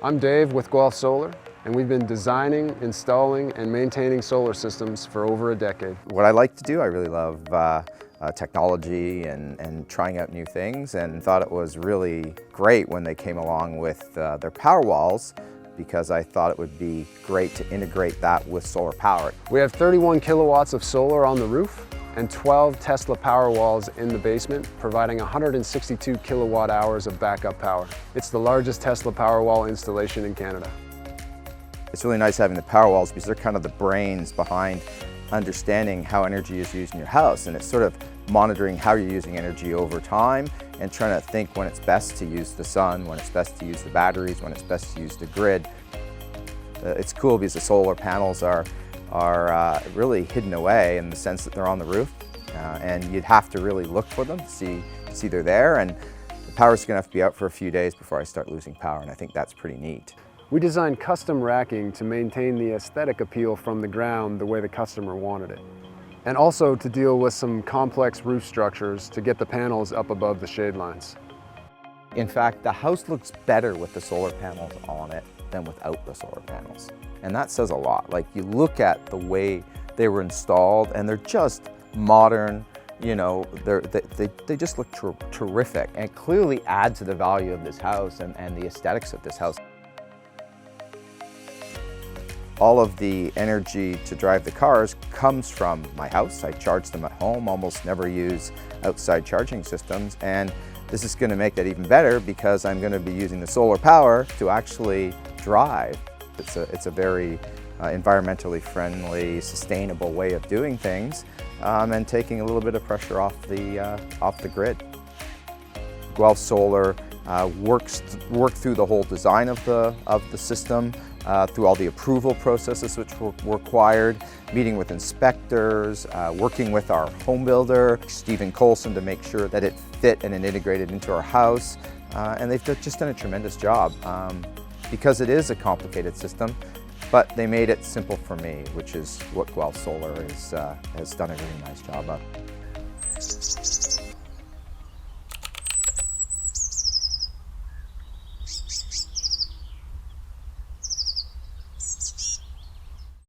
I'm Dave with Guelph Solar, and we've been designing, installing, and maintaining solar systems for over a decade. What I like to do, I really love technology and trying out new things, and thought it was really great when they came along with their Powerwalls, because I thought it would be great to integrate that with solar power. We have 31 kilowatts of solar on the roof and 12 Tesla Powerwalls in the basement, providing 162 kilowatt hours of backup power. It's the largest Tesla Powerwall installation in Canada. It's really nice having the Powerwalls because they're kind of the brains behind understanding how energy is used in your house, and it's sort of monitoring how you're using energy over time and trying to think when it's best to use the sun, when it's best to use the batteries, when it's best to use the grid. It's cool because the solar panels are really hidden away in the sense that they're on the roof, and you'd have to really look for them to see they're there, and the power's going to have to be out for a few days before I start losing power, and I think that's pretty neat. We designed custom racking to maintain the aesthetic appeal from the ground the way the customer wanted it, and also to deal with some complex roof structures to get the panels up above the shade lines. In fact, the house looks better with the solar panels on it than without the solar panels. And that says a lot. Like, you look at the way they were installed and they're just modern, you know, they just look terrific and clearly add to the value of this house and the aesthetics of this house. All of the energy to drive the cars comes from my house. I charge them at home, almost never use outside charging systems, and this is going to make that even better because I'm going to be using the solar power to actually drive. It's a very environmentally friendly, sustainable way of doing things, and taking a little bit of pressure off the grid. Guelph Solar worked through the whole design of the system, through all the approval processes which were required, meeting with inspectors, working with our home builder, Stephen Colson, to make sure that it fit and it integrated into our house. And they've just done a tremendous job because it is a complicated system, but they made it simple for me, which is what Guelph Solar has done a really nice job of.